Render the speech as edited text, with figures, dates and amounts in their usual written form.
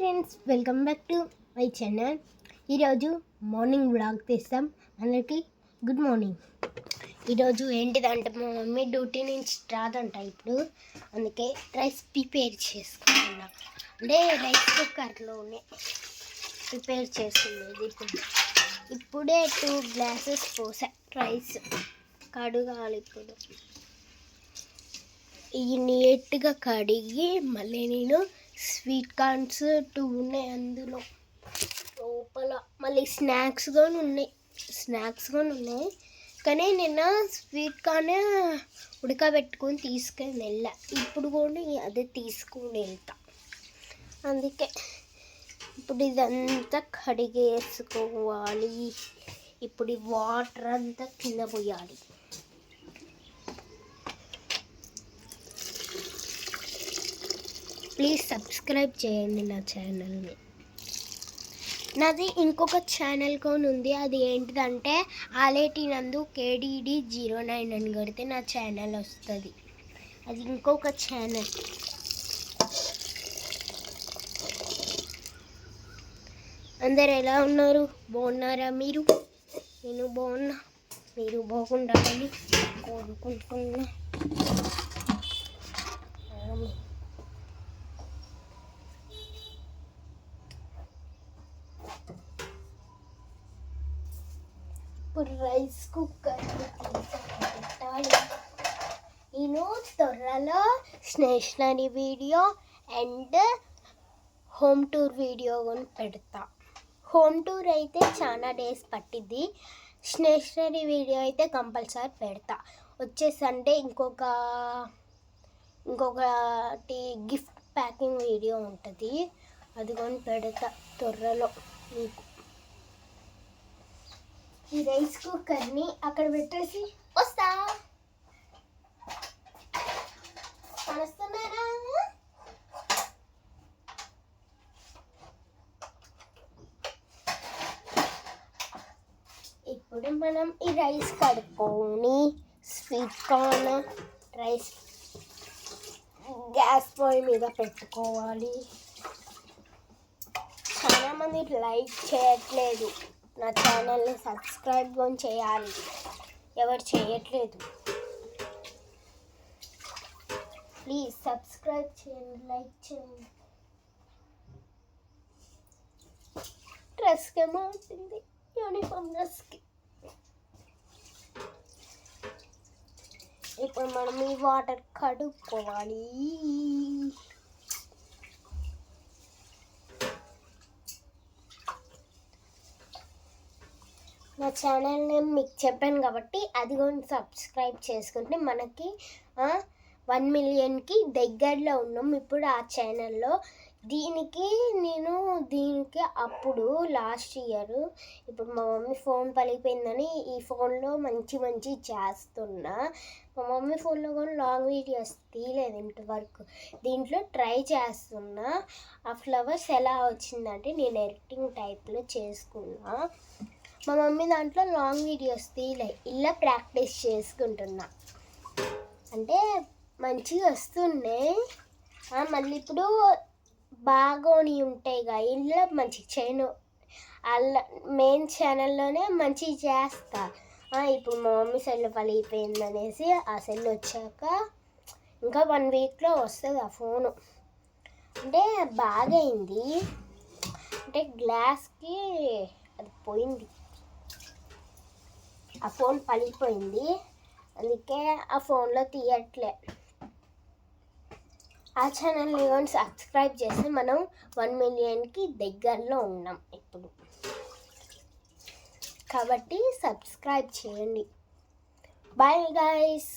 Friends, welcome back to my channel. ఈరోజు morning vlog తీస్తాం. అందరికీ గుడ్ మార్నింగ్. ఈరోజు ఏంటిదంటే మా మమ్మీ డ్యూటీ నుంచి రాదంట ఇప్పుడు, అందుకే రైస్ ప్రిపేర్ చేసుకుంటున్నా. అంటే రైస్ కుక్కర్లోనే ప్రిపేర్ చేస్తుంది. ఇప్పుడే 2 గ్లాసెస్ పోసా. రైస్ కడగాలి. ఇప్పుడు ఇవి నీట్గా కడిగి మళ్ళీ నేను స్వీట్ కార్న్స్ 2 ఉన్నాయి అందులో లోపల. మళ్ళీ స్నాక్స్ కూడా ఉన్నాయి. కానీ నిన్న స్వీట్ కార్న్ ఉడకబెట్టుకొని తీసుకొని వెళ్ళా. ఇప్పుడు కూడా అదే తీసుకొని వెళ్తా. అందుకే ఇప్పుడు ఇదంతా కడిగేసుకోవాలి. ఇప్పుడు ఈ వాటర్ అంతా కింద పోయాలి. ప్లీజ్ సబ్స్క్రైబ్ చేయండి నా ఛానల్ని. నాది ఇంకొక ఛానల్ కూడా ఉంది. అది ఏంటిదంటే ఆలేటి నందు KDD09 అని కొడితే నా ఛానల్ వస్తుంది. అది ఇంకొక ఛానల్. అందరు ఎలా ఉన్నారు? బాగున్నారా? నేను బాగున్నా. మీరు బాగుండాలని కోరుకుంటున్నా. ఇప్పుడు రైస్ కుక్కర్ పెట్టాలి. నేను త్వరలో stationery video and home tour video కూడా పెడతా. హోమ్ టూర్ అయితే చాలా డేస్ పట్టిద్ది. స్టేషనరీ వీడియో అయితే కంపల్సరీ పెడతా. వచ్చే సండే ఇంకొకటి గిఫ్ట్ ప్యాకింగ్ వీడియో ఉంటుంది. అది కూడా పెడతా త్వరలో మీకు. ఈ రైస్ కుక్కర్ని అక్కడ పెట్టేసి వస్తా. వస్తున్నారా? ఇప్పుడు మనం ఈ రైస్ కడుక్కొని స్వీట్ కార్న్ రైస్ గ్యాస్ పొయ్యి మీద పెట్టుకోవాలి. చాలామంది లైక్ చేయట్లేదు. నా ఛానల్ని సబ్స్క్రైబ్ కూడా చేయాలి. ఎవరు చేయట్లేదు. ప్లీజ్ సబ్స్క్రైబ్ చేయండి, లైక్ చేయండి. డ్రెస్కి ఏమో అవుతుంది, యూనిఫామ్ డ్రెస్కి. ఇప్పుడు మనం ఈ వాటర్ కడుక్కోవాలి. నా ఛానల్ నేమ్ మీకు చెప్పాను కాబట్టి అది కూడా సబ్స్క్రైబ్ చేసుకుంటే మనకి 1 మిలియన్కి దగ్గరలో ఉన్నాం ఇప్పుడు ఆ ఛానల్లో. దీనికి అప్పుడు లాస్ట్ ఇయర్ ఇప్పుడు మా మమ్మీ ఫోన్ పలిగిపోయిందని ఈ ఫోన్లో మంచి చేస్తున్నా. మా మమ్మీ ఫోన్లో కూడా లాంగ్ వీడియోస్ తీయలేదు ఇంతవరకు. దీంట్లో ట్రై చేస్తున్నా. ఆ ఫ్లవర్స్ ఎలా వచ్చిందంటే నేను ఎడిటింగ్ టైప్లో చేసుకున్నా. మా మమ్మీ దాంట్లో లాంగ్ వీడియోస్ తీయలే, ఇలా ప్రాక్టీస్ చేసుకుంటున్నా. అంటే మంచిగా వస్తున్నాయి. మళ్ళీ ఇప్పుడు బాగోని ఉంటాయిగా ఇలా మంచి చేయను. అలా మెయిన్ ఛానల్లోనే మంచిగా చేస్తా. ఇప్పుడు మా మమ్మీ సెల్ పలిగిపోయింది అనేసి ఆ సెల్ వచ్చాక ఇంకా 1 వీక్లో వస్తుంది ఆ ఫోను. అంటే బాగైంది. అంటే గ్లాస్కి అది పోయింది, ఆ ఫోన్ పలిగిపోయింది. అందుకే ఆ ఫోన్లో తీయట్లే. ఆ ఛానల్ని కానీ సబ్స్క్రైబ్ చేస్తే మనం 1 మిలియన్కి దగ్గరలో ఉన్నాం ఇప్పుడు. కాబట్టి సబ్స్క్రైబ్ చేయండి. Bye guys.